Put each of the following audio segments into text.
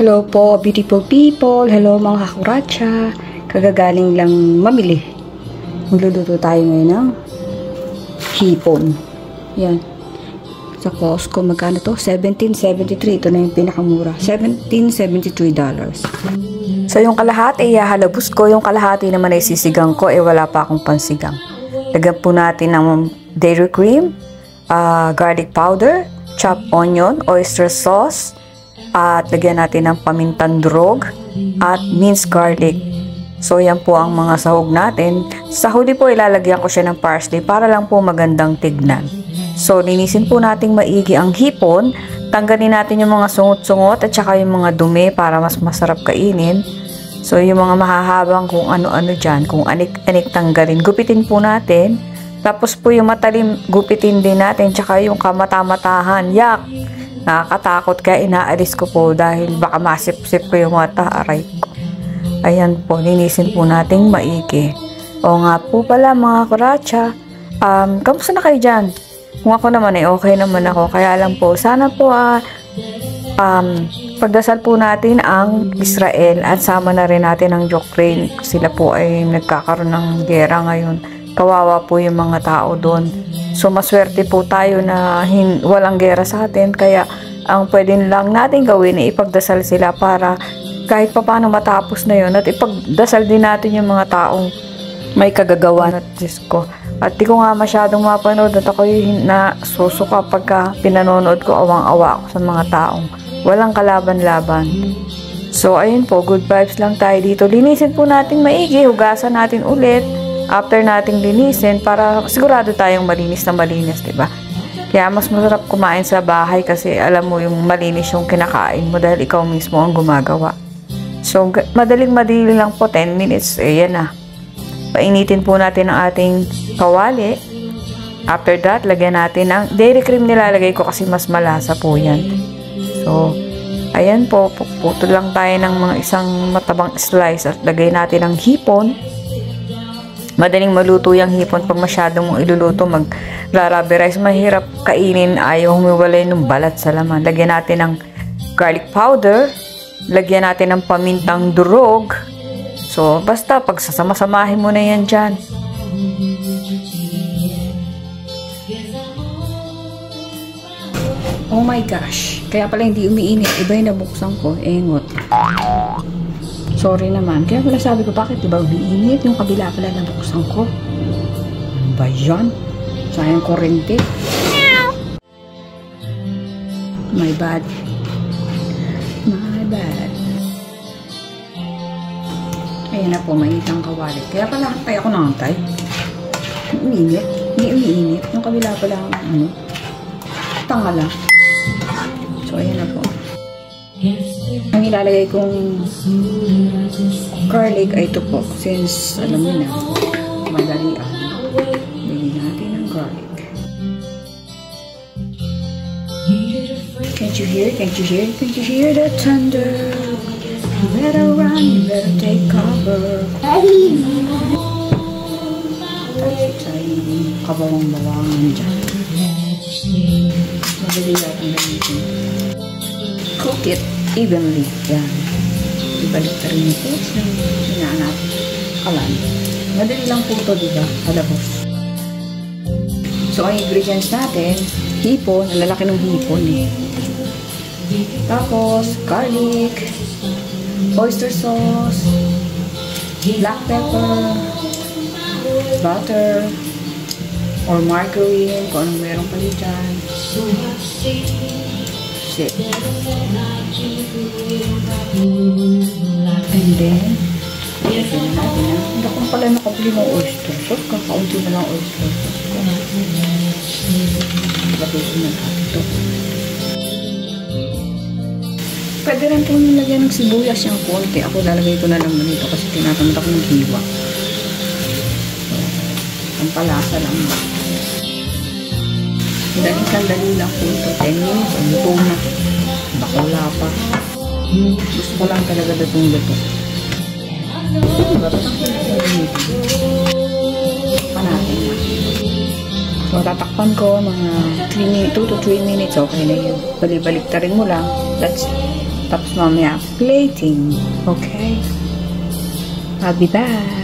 Hello po, beautiful people. Hello mga kakuracha. Kagagaling lang mamili. Magluluto tayo ngayon ng hipon. Yan. Sa Costco, magkano to? $17.73. Ito na yung pinakamura. $17.73. So, yung kalahati, ihahalabos ko. Yung kalahati naman ay sisigang ko. Wala pa akong pansigang. Lagyan po natin ng dairy cream, garlic powder, chopped onion, oyster sauce, at lagyan natin ng pamintang durog at minced garlic. So yan po ang mga sahog natin. Sa huli po ilalagyan ko siya ng parsley para lang po magandang tignan. So linisin po natin maigi ang hipon. Tanggalin natin yung mga sungot-sungot at saka yung mga dumi para mas masarap kainin. So yung mga mahahabang kung ano-ano dyan, kung anik-anik tanggalin, gupitin po natin. Tapos po yung matalim gupitin din natin, tsaka yung kamata-matahan. Yak! Nakakatakot kaya inaalis ko po dahil baka masip-sip ko yung mata, aray ko. Ayan po, linisin po nating maigi. O nga po pala mga kuracha, kamusta na kayo dyan? Kung ako naman okay naman ako. Kaya lang po, sana po pagdasal po natin ang Israel at sama na rin natin ang Ukraine. Sila po ay nagkakaroon ng gera ngayon. Kawawa po yung mga tao doon. So, maswerte po tayo na walang gera sa atin. Kaya, ang pwede lang natin gawin ay ipagdasal sila para kahit pa paano matapos na yun. At ipagdasal din natin yung mga taong may kagagawa at Diyos ko. At di ko nga masyadong mapanood at ako'y nasusuka pagka pinanonood ko, awang-awa ako sa mga taong walang kalaban-laban. So, ayun po, good vibes lang tayo dito. Linisin po natin maigi, hugasan natin ulit after nating linisin para sigurado tayong malinis na malinis, diba? Kaya mas masarap kumain sa bahay kasi alam mo yung malinis yung kinakain mo dahil ikaw mismo ang gumagawa. So, madaling-madali lang po, 10 minutes, yan na. Painitin po natin ang ating kawali. After that, lagyan natin ng dairy cream, nilalagay ko kasi mas malasa po yan. So, ayan po, puto lang tayo ng mga isang matabang slice at lagay natin ang hipon. Madaling maluto yung hipon pag masyadong mong iluluto, mag-ruberize, mahirap kainin, ayaw humiwalay ng balat sa laman. Lagyan natin ng garlic powder, lagyan natin ng pamintang durog. So, basta pagsasama-samahin mo na yan dyan. Oh my gosh, kaya pala hindi umiinit, iba yung nabuksan ko, engot. Sorry naman. Kaya pala sabi ko, bakit diba umiinit? Yung kabila pala nabuksan ko. Ano ba yan? Sayang kurente. My bad. My bad. Ayan na po, mainit ang kawali. Kaya pala hantay ako nangantay. Umiinit. Hindi umiinit. Yung kabila pala, tanga lang. So, ayan na po. Ang ilalagay kong garlic ay ito po. Since, alam mo na, madali ang lagyan natin ang garlic. Can't you hear? Can't you hear? Can't you hear the thunder? You better run, you better take cover. Kabawang-bawangan dyan. Madali natin gamitin. Cook it evenly. Yan. Ibalik na rin ito. Hinahanap. Kalan. Madali lang po ito, diba? Halabos. So, ang ingredients natin, hipon. Ang lalaki ng hipon eh. Tapos, garlic, oyster sauce, black pepper, butter, or margarine, kung anong meron kayo dyan. Shit. And then, lagyan na natin na. Hindi ko pala nakabili ng oyster sauce. Kakaunti na lang oyster sauce ko. Lagay ko na ito. Pwede rin po nilagyan ng sibuyas yung konti. Ako lalagay ko na lang nito kasi tinatamad ako ng hiwa. So, ang palasa lang ba. Dali lang po ito. 10 minutes. Ang luto na. Baka wala pa. Gusto ko lang talaga datong luto. Panatin na. So, tatakpan ko mga 2 to 3 minutes. Okay na yun. Balik-balik ta rin mo lang. That's it. Tapos mamaya, plating. Okay? I'll be back.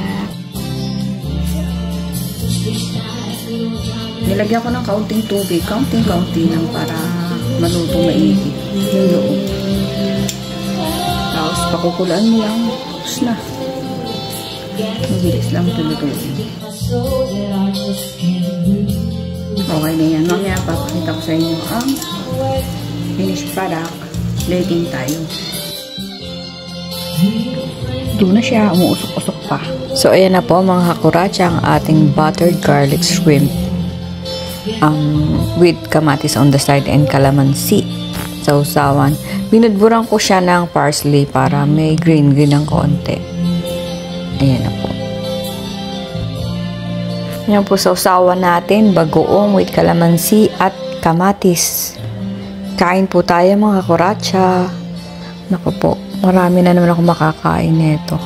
Nilagyan ko ng kaunting tubig. Kaunting-kaunti lang para malutong maigi yung loob. Tapos pakukulaan mo lang. Tapos na. Mabilis lang tulutuin. Okay na yan. Mamaya papakita ko sa inyo ang finished product. Plating tayo. Doon na siya. Umuusok-usok pa. So, ayan na po mga hakuracha ang ating buttered garlic shrimp. With kamatis on the side and calamansi sa usawan. Binudburan ko siya ng parsley para may green ang konti. Ayan na po. Yan po sa usawan natin, bagoong with calamansi at kamatis. Kain po tayo mga hakuracha. Naku po, marami na naman ako makakain nito.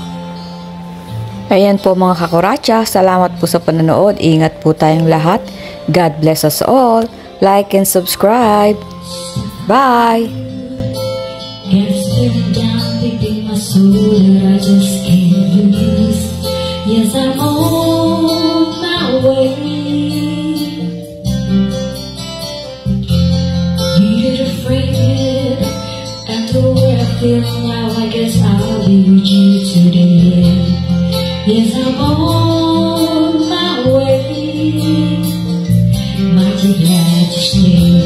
Ayan po mga hakuracha, salamat po sa panonood. Ingat po tayong lahat. God bless us all. Like and subscribe. Bye! Yes, I'm on my way. Needed a friend, and the way I feel now, I guess I'll be with you today. Yes, I'm on my way. Mighty glad to stay.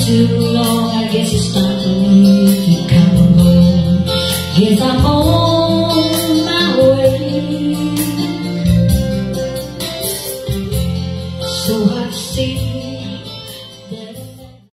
Too long, I guess it's time for me to come home. Guess I'm on my way. So hard to see.